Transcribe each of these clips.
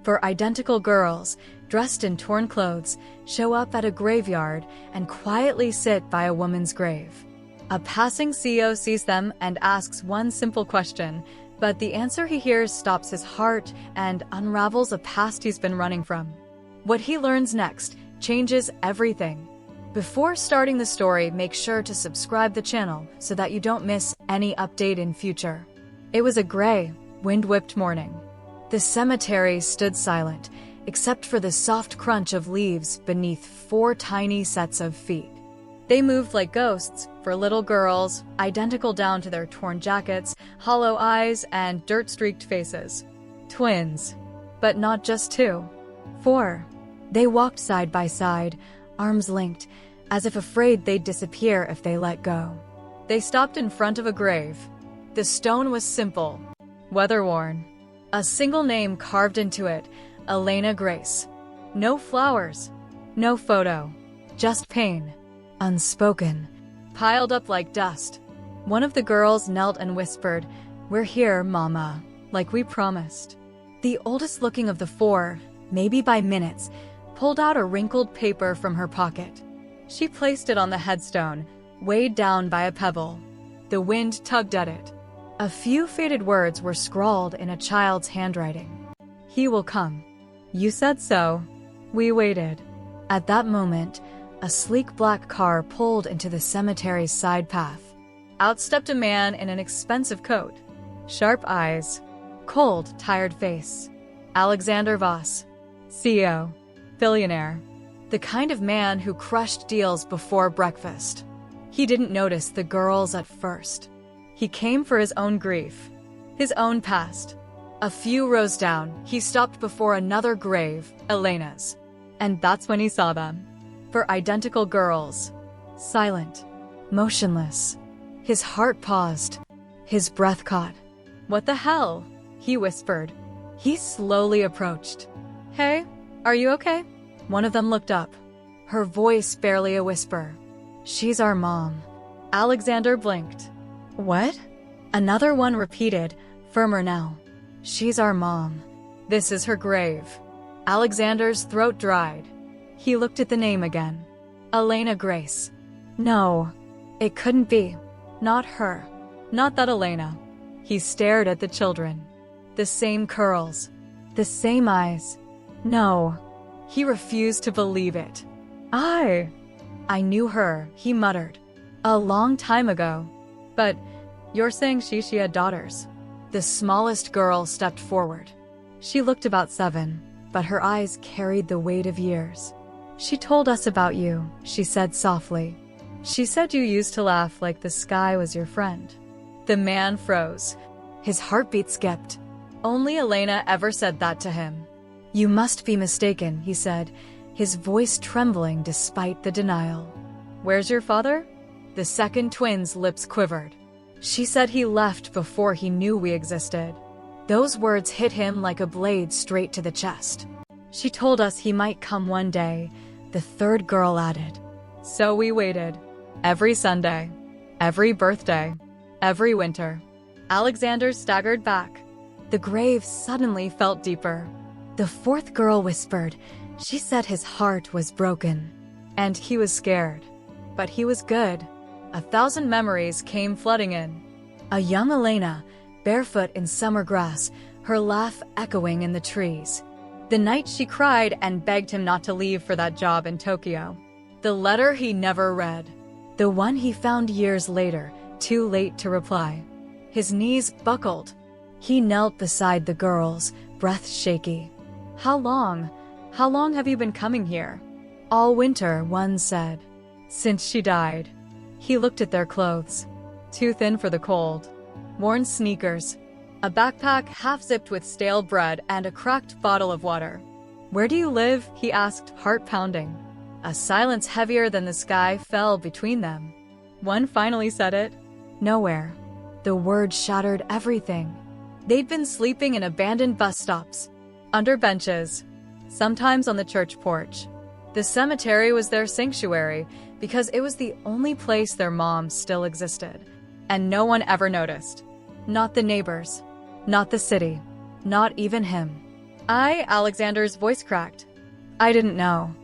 For identical girls, dressed in torn clothes, show up at a graveyard and quietly sit by a woman's grave. A passing CEO sees them and asks one simple question, but the answer he hears stops his heart and unravels a past he's been running from. What he learns next changes everything. Before starting the story, make sure to subscribe the channel so that you don't miss any update in future. It was a gray, wind-whipped morning. The cemetery stood silent, except for the soft crunch of leaves beneath 4 tiny sets of feet. They moved like ghosts for little girls, identical down to their torn jackets, hollow eyes, and dirt-streaked faces. Twins. But not just 2. 4. They walked side by side, arms linked, as if afraid they'd disappear if they let go. They stopped in front of a grave. The stone was simple, weather-worn. A single name carved into it, Elena Grace. No flowers, no photo, just pain, unspoken, piled up like dust. One of the girls knelt and whispered, "We're here, Mama, like we promised." The oldest looking of the 4, maybe by minutes, pulled out a wrinkled paper from her pocket. She placed it on the headstone, weighed down by a pebble. The wind tugged at it. A few faded words were scrawled in a child's handwriting. "He will come. You said so." We waited. At that moment, a sleek black car pulled into the cemetery's side path. Out stepped a man in an expensive coat. Sharp eyes. Cold, tired face. Alexander Voss. CEO. Billionaire. The kind of man who crushed deals before breakfast. He didn't notice the girls at first. He came for his own grief. His own past. A few rows down, he stopped before another grave, Elena's. And that's when he saw them. 4 identical girls. Silent. Motionless. His heart paused. His breath caught. "What the hell?" he whispered. He slowly approached. "Hey, are you okay?" One of them looked up. Her voice barely a whisper. "She's our mom." Alexander blinked. "What?" Another one repeated, firmer now. "She's our mom. This is her grave." Alexander's throat dried. He looked at the name again. Elena Grace. No, it couldn't be. Not her. Not that Elena. He stared at the children. The same curls. The same eyes. No. He refused to believe it. I knew her, he muttered. A long time ago. But you're saying she had daughters. The smallest girl stepped forward. She looked about 7, but her eyes carried the weight of years. "She told us about you," she said softly. "She said you used to laugh like the sky was your friend." The man froze. His heartbeat skipped. Only Elena ever said that to him. "You must be mistaken," he said, his voice trembling despite the denial. "Where's your father?" The second twin's lips quivered. "She said he left before he knew we existed." Those words hit him like a blade straight to the chest. "She told us he might come one day," the third girl added. So we waited. Every Sunday. Every birthday. Every winter. Alexander staggered back. The grave suddenly felt deeper. The 4th girl whispered. She said his heart was broken. And he was scared. But he was good. 1,000 memories came flooding in. A young Elena, barefoot in summer grass, her laugh echoing in the trees. The night she cried and begged him not to leave for that job in Tokyo. The letter he never read. The one he found years later, too late to reply. His knees buckled. He knelt beside the girls, breath shaky. How long have you been coming here?" "All winter," one said. "Since she died." He looked at their clothes. Too thin for the cold. Worn sneakers. A backpack half-zipped with stale bread and a cracked bottle of water. "Where do you live?" he asked, heart pounding. A silence heavier than the sky fell between them. One finally said it. "Nowhere." The word shattered everything. They'd been sleeping in abandoned bus stops. Under benches. Sometimes on the church porch. The cemetery was their sanctuary because it was the only place their mom still existed. And no one ever noticed. Not the neighbors. Not the city. Not even him. Alexander's voice cracked. I didn't know.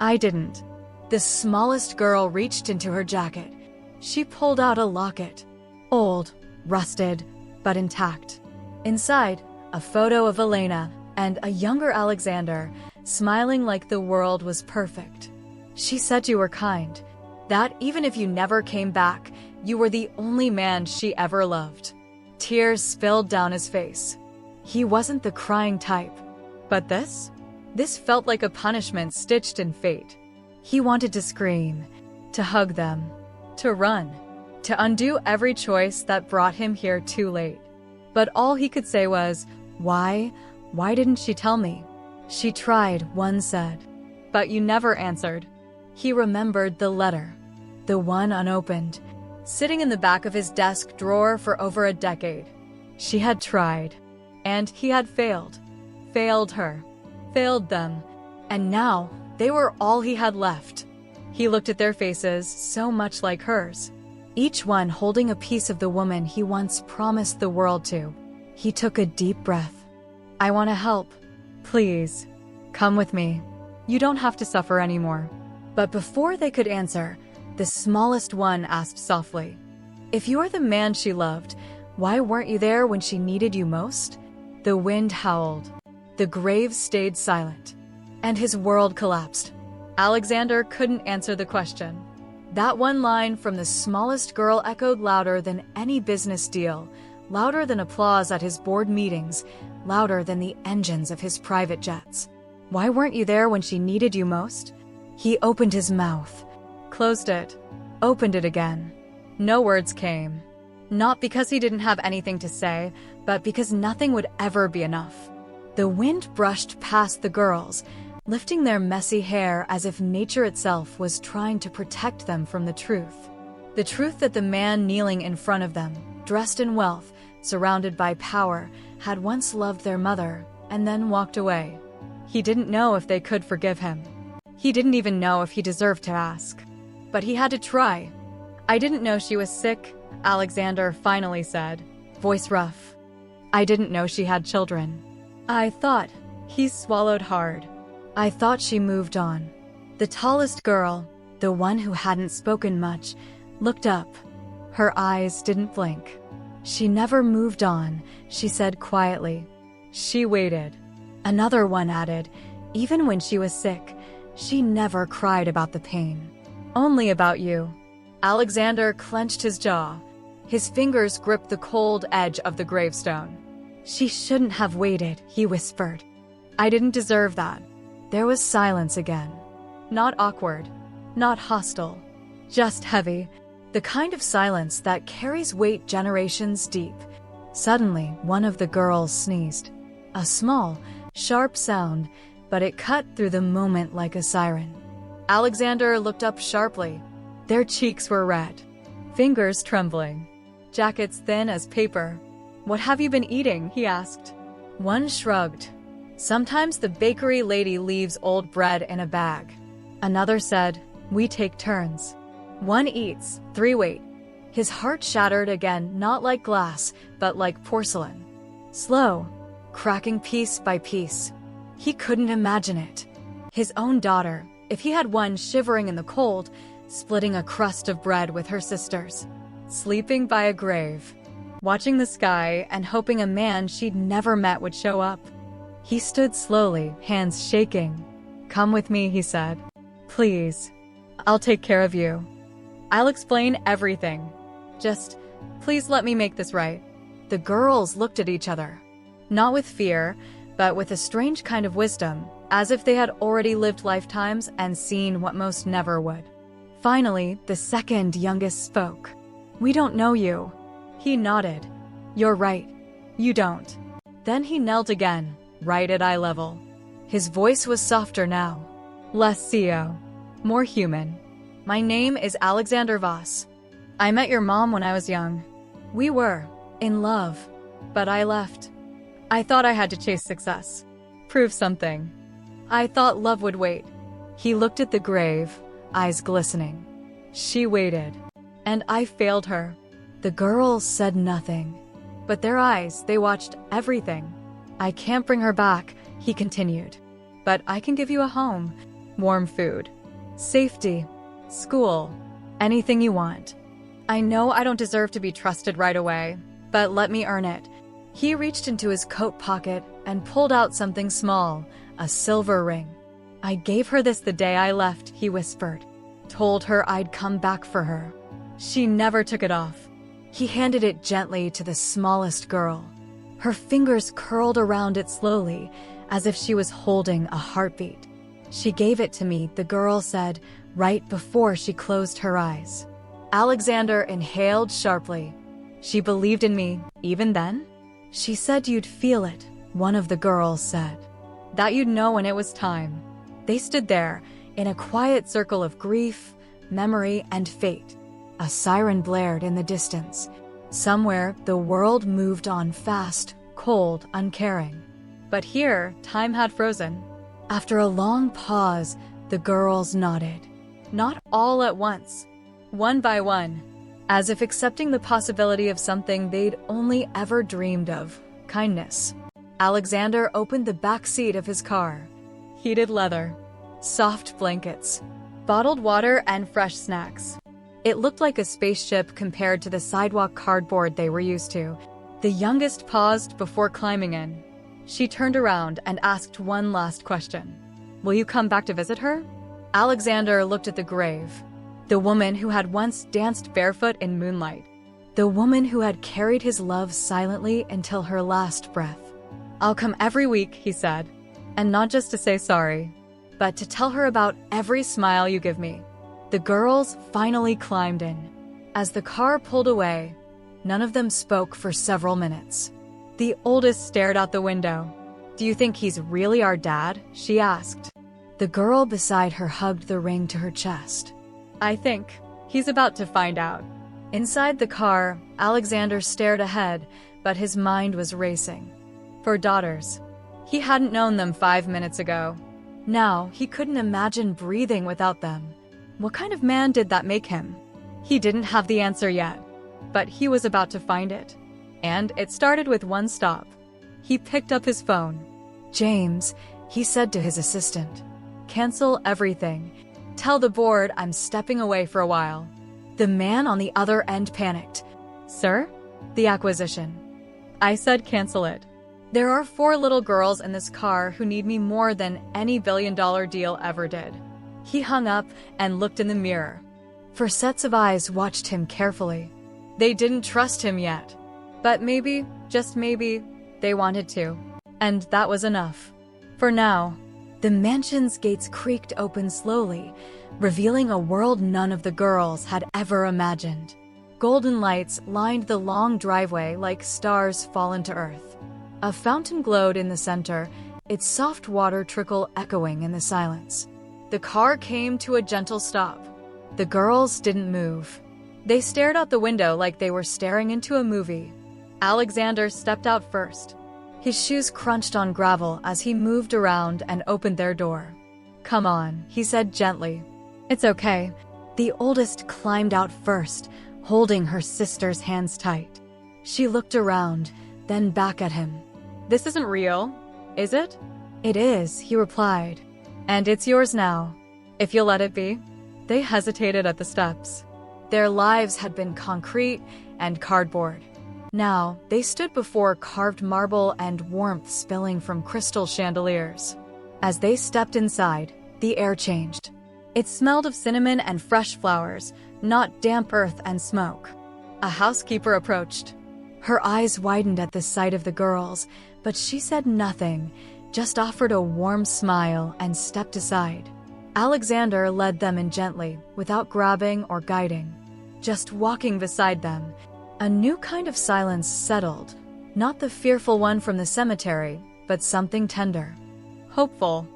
I didn't. The smallest girl reached into her jacket. She pulled out a locket. Old, rusted, but intact. Inside, a photo of Elena and a younger Alexander, smiling like the world was perfect. She said you were kind, that even if you never came back, you were the only man she ever loved. Tears spilled down his face. He wasn't the crying type. But this felt like a punishment stitched in fate. He wanted to scream, to hug them, to run, to undo every choice that brought him here too late. But all he could say was, why? Why didn't she tell me? She tried, one said. But you never answered. He remembered the letter, the one unopened, sitting in the back of his desk drawer for over a decade. She had tried, and he had failed. Failed her, failed them, and now they were all he had left. He looked at their faces, so much like hers, each one holding a piece of the woman he once promised the world to. He took a deep breath. I want to help. Please, come with me. You don't have to suffer anymore. But before they could answer, the smallest one asked softly, if you are the man she loved, why weren't you there when she needed you most? The wind howled. The grave stayed silent, and his world collapsed. Alexander couldn't answer the question. That one line from the smallest girl echoed louder than any business deal, louder than applause at his board meetings, louder than the engines of his private jets. Why weren't you there when she needed you most? He opened his mouth, closed it, opened it again. No words came. Not because he didn't have anything to say, but because nothing would ever be enough. The wind brushed past the girls, lifting their messy hair as if nature itself was trying to protect them from the truth. The truth that the man kneeling in front of them, dressed in wealth, surrounded by power, had once loved their mother and then walked away. He didn't know if they could forgive him. He didn't even know if he deserved to ask. But he had to try. I didn't know she was sick, Alexander finally said, voice rough. I didn't know she had children. I thought. He swallowed hard. I thought she moved on. The tallest girl, the one who hadn't spoken much, looked up. Her eyes didn't blink. She never moved on, she said quietly. She waited. Another one added, even when she was sick, she never cried about the pain. Only about you. Alexander clenched his jaw. His fingers gripped the cold edge of the gravestone. She shouldn't have waited, he whispered. I didn't deserve that. There was silence again. Not awkward, not hostile, just heavy, the kind of silence that carries weight generations deep. Suddenly, one of the girls sneezed. A small, sharp sound, but it cut through the moment like a siren. Alexander looked up sharply. Their cheeks were red, fingers trembling, jackets thin as paper. What have you been eating? He asked. One shrugged. Sometimes the bakery lady leaves old bread in a bag. Another said, we take turns. One eats, three wait. His heart shattered again, not like glass, but like porcelain. Slow, cracking piece by piece. He couldn't imagine it. His own daughter, if he had one shivering in the cold, splitting a crust of bread with her sisters, sleeping by a grave, watching the sky and hoping a man she'd never met would show up. He stood slowly, hands shaking. Come with me, he said. Please. I'll take care of you. I'll explain everything. Just, please let me make this right. The girls looked at each other. Not with fear, but with a strange kind of wisdom, as if they had already lived lifetimes and seen what most never would. Finally, the second youngest spoke. We don't know you. He nodded. You're right. You don't. Then he knelt again, right at eye level. His voice was softer now. Less CEO. More human. My name is Alexander Voss. I met your mom when I was young. We were in love, but I left. I thought I had to chase success. Prove something. I thought love would wait. He looked at the grave, eyes glistening. She waited. And I failed her. The girls said nothing. But their eyes, they watched everything. I can't bring her back, He continued. But I can give you a home, warm food, safety, school, anything you want. I know I don't deserve to be trusted right away, but let me earn it. He reached into his coat pocket and pulled out something small, a silver ring. I gave her this the day I left, he whispered. Told her I'd come back for her. She never took it off. He handed it gently to the smallest girl. Her fingers curled around it slowly, as if she was holding a heartbeat. She gave it to me, the girl said, right before she closed her eyes. Alexander inhaled sharply. She believed in me, even then? She said you'd feel it, one of the girls said. That you'd know when it was time. They stood there, in a quiet circle of grief, memory, and fate. A siren blared in the distance. Somewhere, the world moved on fast, cold, uncaring. But here, time had frozen. After a long pause, the girls nodded. Not all at once, one by one, as if accepting the possibility of something they'd only ever dreamed of, kindness. Alexander opened the back seat of his car. Heated leather, soft blankets, bottled water, and fresh snacks. It looked like a spaceship compared to the sidewalk cardboard they were used to. The youngest paused before climbing in. She turned around and asked one last question. Will you come back to visit her? Alexander looked at the grave. The woman who had once danced barefoot in moonlight. The woman who had carried his love silently until her last breath. I'll come every week, he said. And not just to say sorry, but to tell her about every smile you give me. The girls finally climbed in. As the car pulled away, none of them spoke for several minutes. The oldest stared out the window. Do you think he's really our dad? She asked. The girl beside her hugged the ring to her chest. I think he's about to find out. Inside the car, Alexander stared ahead, but his mind was racing. For daughters. He hadn't known them 5 minutes ago. Now, he couldn't imagine breathing without them. What kind of man did that make him? He didn't have the answer yet, but he was about to find it. And it started with one stop. He picked up his phone. James, he said to his assistant. Cancel everything. Tell the board I'm stepping away for a while. The man on the other end panicked. Sir? The acquisition. I said cancel it. There are 4 little girls in this car who need me more than any billion-dollar deal ever did. He hung up and looked in the mirror. For sets of eyes watched him carefully. They didn't trust him yet. But maybe, just maybe, they wanted to. And that was enough. For now, the mansion's gates creaked open slowly, revealing a world none of the girls had ever imagined. Golden lights lined the long driveway like stars fallen to earth. A fountain glowed in the center, its soft water trickle echoing in the silence. The car came to a gentle stop. The girls didn't move. They stared out the window like they were staring into a movie. Alexander stepped out first. His shoes crunched on gravel as he moved around and opened their door. Come on, he said gently. It's okay. The oldest climbed out first, holding her sister's hands tight. She looked around, then back at him. This isn't real, is it? It is, he replied. And it's yours now, if you'll let it be. They hesitated at the steps. Their lives had been concrete and cardboard. Now, they stood before carved marble and warmth spilling from crystal chandeliers. As they stepped inside, the air changed. It smelled of cinnamon and fresh flowers, not damp earth and smoke. A housekeeper approached. Her eyes widened at the sight of the girls, but she said nothing, just offered a warm smile and stepped aside. Alexander led them in gently, without grabbing or guiding. Just walking beside them, a new kind of silence settled. Not the fearful one from the cemetery, but something tender. Hopeful.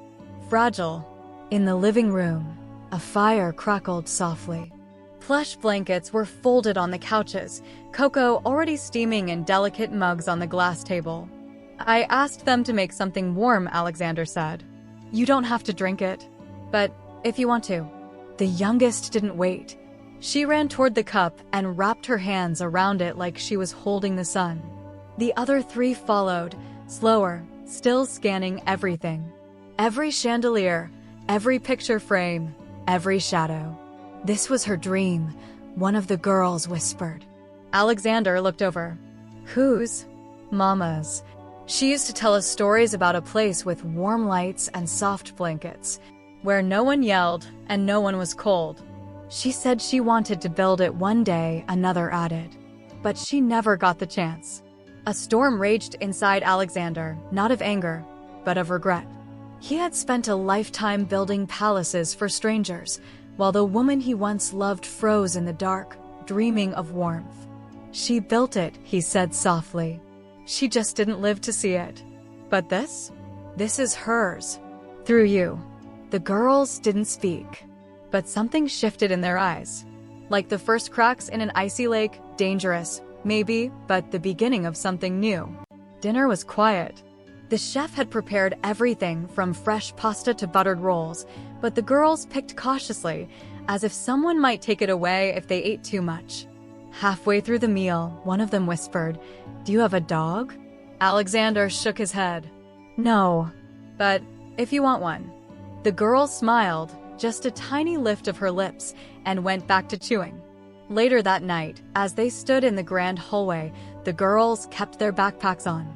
Fragile. In the living room, a fire crackled softly. Plush blankets were folded on the couches, cocoa already steaming in delicate mugs on the glass table. I asked them to make something warm, Alexander said. You don't have to drink it, but if you want to. The youngest didn't wait. She ran toward the cup and wrapped her hands around it like she was holding the sun. The other 3 followed, slower, still scanning everything. Every chandelier, every picture frame, every shadow. This was her dream, one of the girls whispered. Alexander looked over. Whose? Mama's. She used to tell us stories about a place with warm lights and soft blankets, where no one yelled and no one was cold. She said she wanted to build it one day, another added. But she never got the chance. A storm raged inside Alexander, not of anger, but of regret. He had spent a lifetime building palaces for strangers, while the woman he once loved froze in the dark, dreaming of warmth. She built it, he said softly. She just didn't live to see it. But this is hers. Through you. The girls didn't speak, but something shifted in their eyes. Like the first cracks in an icy lake, dangerous, maybe, but the beginning of something new. Dinner was quiet. The chef had prepared everything from fresh pasta to buttered rolls, but the girls picked cautiously, as if someone might take it away if they ate too much. Halfway through the meal, one of them whispered, "Do you have a dog?" Alexander shook his head. "No, but if you want one." The girl smiled, just a tiny lift of her lips, and went back to chewing. Later that night, as they stood in the grand hallway, the girls kept their backpacks on.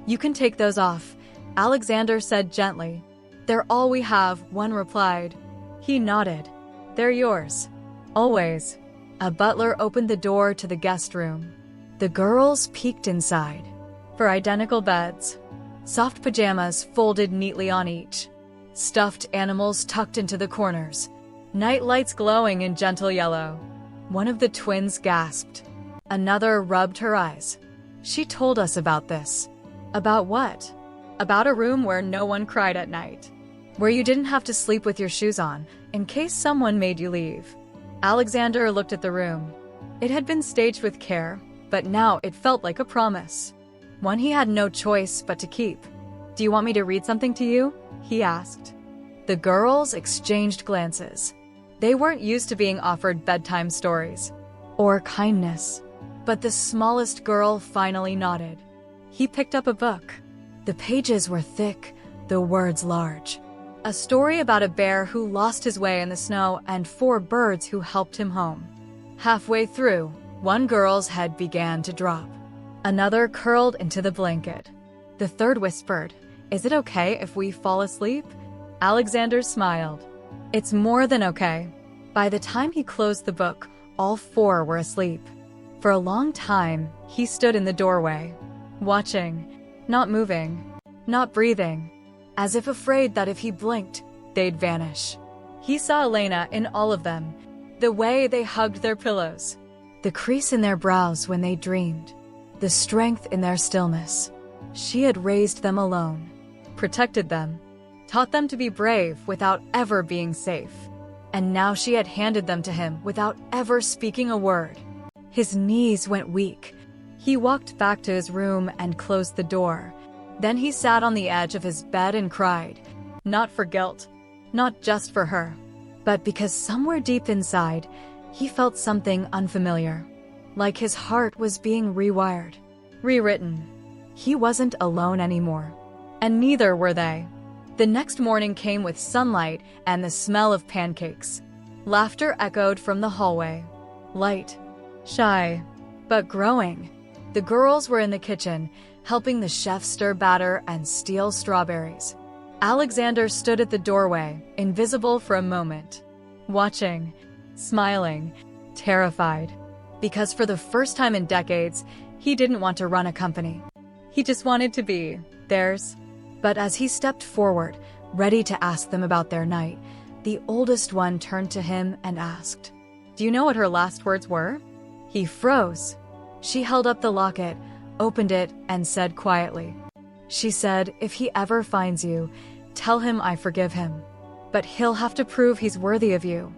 "You can take those off," Alexander said gently. "They're all we have," one replied. He nodded. "They're yours. Always." A butler opened the door to the guest room. The girls peeked inside. For identical beds, soft pajamas folded neatly on each, stuffed animals tucked into the corners, night lights glowing in gentle yellow. One of the twins gasped. Another rubbed her eyes. "She told us about this." "About what?" "About a room where no one cried at night. Where you didn't have to sleep with your shoes on, in case someone made you leave." Alexander looked at the room. It had been staged with care, but now it felt like a promise. One he had no choice but to keep. "Do you want me to read something to you?" he asked. The girls exchanged glances. They weren't used to being offered bedtime stories or kindness. But the smallest girl finally nodded. He picked up a book. The pages were thick, the words large. A story about a bear who lost his way in the snow and 4 birds who helped him home. Halfway through, one girl's head began to drop. Another curled into the blanket. The third whispered, "Is it okay if we fall asleep?" Alexander smiled. "It's more than okay." By the time he closed the book, all 4 were asleep. For a long time, he stood in the doorway, watching, not moving, not breathing, as if afraid that if he blinked, they'd vanish. He saw Elena in all of them, the way they hugged their pillows, the crease in their brows when they dreamed, the strength in their stillness. She had raised them alone, protected them, taught them to be brave without ever being safe. And now she had handed them to him without ever speaking a word. His knees went weak. He walked back to his room and closed the door. Then he sat on the edge of his bed and cried, not for guilt, not just for her, but because somewhere deep inside, he felt something unfamiliar, like his heart was being rewired, rewritten. He wasn't alone anymore, and neither were they. The next morning came with sunlight and the smell of pancakes. Laughter echoed from the hallway. Light, shy, but growing. The girls were in the kitchen, helping the chef stir batter and steal strawberries. Alexander stood at the doorway, invisible for a moment, watching, smiling, terrified. Because for the first time in decades, he didn't want to run a company. He just wanted to be theirs. But as he stepped forward, ready to ask them about their night, the oldest one turned to him and asked, "Do you know what her last words were?" He froze. She held up the locket, opened it, and said quietly, She said, "If he ever finds you, tell him I forgive him. But he'll have to prove he's worthy of you."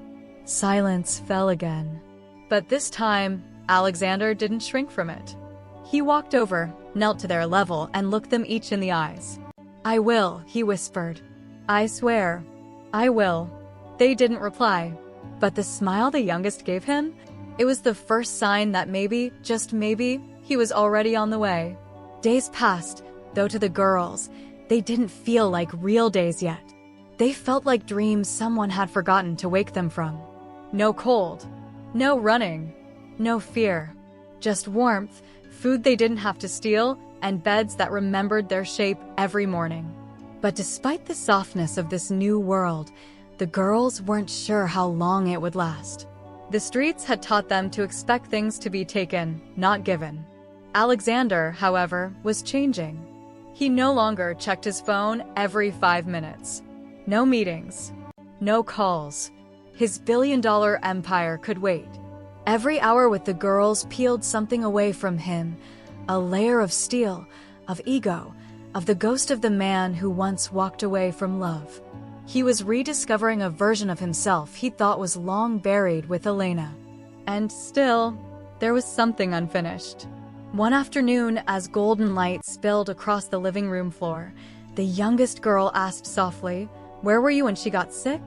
Silence fell again. But this time, Alexander didn't shrink from it. He walked over, knelt to their level, and looked them each in the eyes. "I will," he whispered. "I swear. I will." They didn't reply. But the smile the youngest gave him, it was the first sign that maybe, just maybe, he was already on the way. Days passed, though to the girls, They didn't feel like real days yet. They felt like dreams someone had forgotten to wake them from. No cold, no running, no fear. Just warmth, food they didn't have to steal, and beds that remembered their shape every morning. But despite the softness of this new world, the girls weren't sure how long it would last. The streets had taught them to expect things to be taken, not given. Alexander, however, was changing. He no longer checked his phone every 5 minutes. No meetings, no calls. His billion-dollar empire could wait. Every hour with the girls peeled something away from him, a layer of steel, of ego, of the ghost of the man who once walked away from love. He was rediscovering a version of himself he thought was long buried with Elena. And still, there was something unfinished. One afternoon, as golden light spilled across the living room floor, the youngest girl asked softly, "Where were you when she got sick?"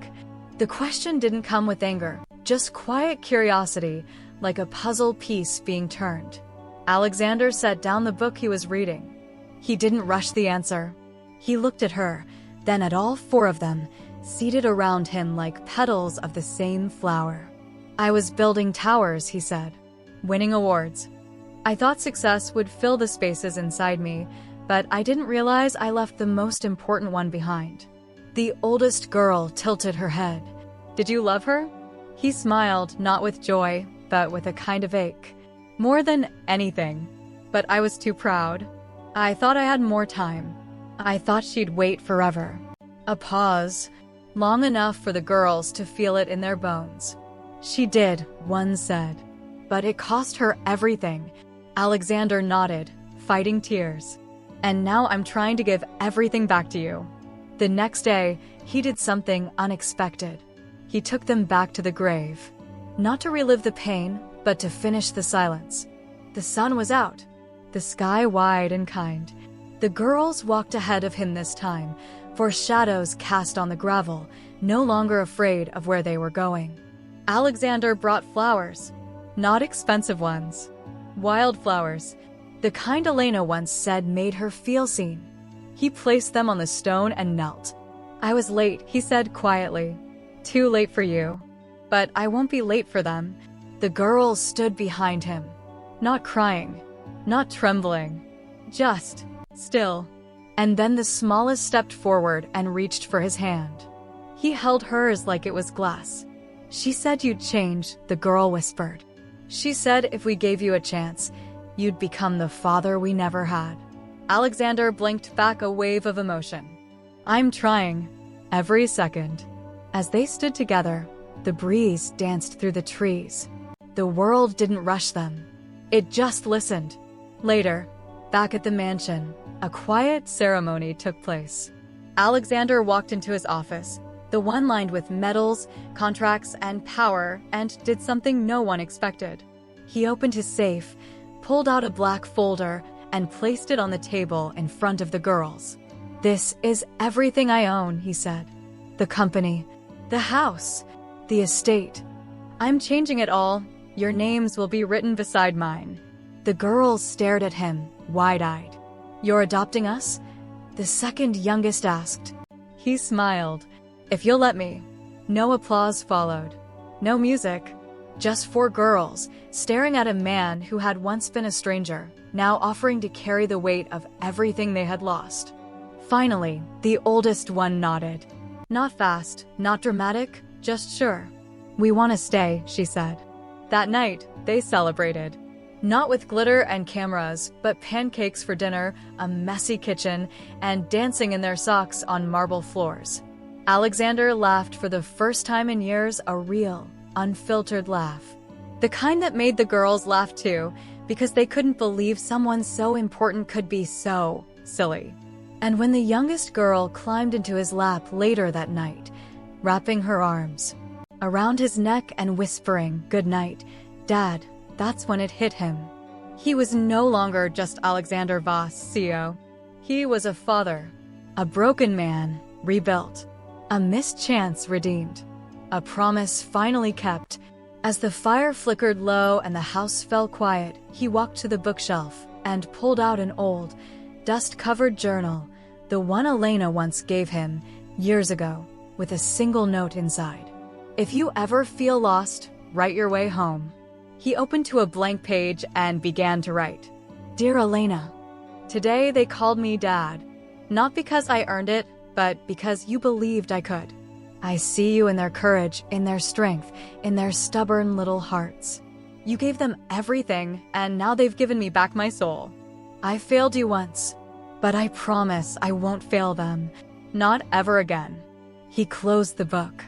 The question didn't come with anger, just quiet curiosity, like a puzzle piece being turned. Alexander set down the book he was reading. He didn't rush the answer. He looked at her, then at all 4 of them, seated around him like petals of the same flower. "I was building towers," he said, "winning awards. I thought success would fill the spaces inside me, but I didn't realize I left the most important one behind." The oldest girl tilted her head. "Did you love her?" He smiled, not with joy, but with a kind of ache. "More than anything. But I was too proud. I thought I had more time. I thought she'd wait forever." A pause, long enough for the girls to feel it in their bones. "She did," one said. "But it cost her everything." Alexander nodded, fighting tears. "And now I'm trying to give everything back to you." The next day, he did something unexpected. He took them back to the grave. Not to relive the pain, but to finish the silence. The sun was out, the sky wide and kind. The girls walked ahead of him this time, for shadows cast on the gravel, no longer afraid of where they were going. Alexander brought flowers, not expensive ones. Wildflowers, the kind Elena once said made her feel seen. He placed them on the stone and knelt. "I was late," he said quietly. "Too late for you. But I won't be late for them." The girls stood behind him, not crying, not trembling, just still. And then the smallest stepped forward and reached for his hand. He held hers like it was glass. "She said you'd change," the girl whispered. "She said if we gave you a chance, you'd become the father we never had." Alexander blinked back a wave of emotion. "I'm trying, every second." As they stood together, the breeze danced through the trees. The world didn't rush them. It just listened. Later, back at the mansion, a quiet ceremony took place. Alexander walked into his office, the one lined with medals, contracts, and power, and did something no one expected. He opened his safe, pulled out a black folder, and placed it on the table in front of the girls. "This is everything I own," he said. "The company, the house, the estate. I'm changing it all. Your names will be written beside mine." The girls stared at him, wide-eyed. "You're adopting us?" the second youngest asked. He smiled. "If you'll let me." No applause followed. No music. Just 4 girls, staring at a man who had once been a stranger, now offering to carry the weight of everything they had lost. Finally, the oldest one nodded. Not fast, not dramatic, just sure. "We want to stay," she said. That night, they celebrated. Not with glitter and cameras, but pancakes for dinner, a messy kitchen, and dancing in their socks on marble floors. Alexander laughed for the first time in years, a real, unfiltered laugh. The kind that made the girls laugh too, because they couldn't believe someone so important could be so silly. And when the youngest girl climbed into his lap later that night, wrapping her arms around his neck and whispering, "Good night, Dad," that's when it hit him. He was no longer just Alexander Voss, CEO. He was a father, a broken man, rebuilt, a missed chance redeemed, a promise finally kept. As the fire flickered low and the house fell quiet, he walked to the bookshelf and pulled out an old, dust-covered journal, The one Elena once gave him years ago, with a single note inside. If you ever feel lost, write your way home. He opened to a blank page and began to write. Dear Elena, today they called me Dad. Not because I earned it, but because you believed I could. I see you in their courage, in their strength, in their stubborn little hearts. You gave them everything, and now they've given me back my soul. I failed you once, but I promise I won't fail them. Not ever again. He closed the book.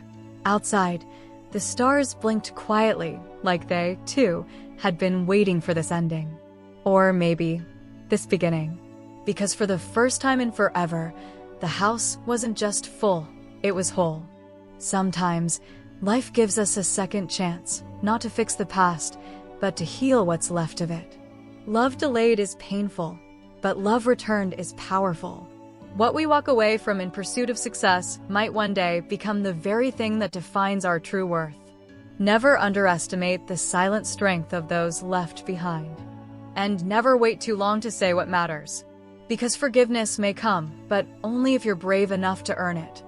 Outside, the stars blinked quietly, like they, too, had been waiting for this ending. Or maybe this beginning. Because for the first time in forever, the house wasn't just full, it was whole. Sometimes, life gives us a second chance, not to fix the past, but to heal what's left of it. Love delayed is painful, but love returned is powerful. What we walk away from in pursuit of success might one day become the very thing that defines our true worth. Never underestimate the silent strength of those left behind. And never wait too long to say what matters. Because forgiveness may come, but only if you're brave enough to earn it.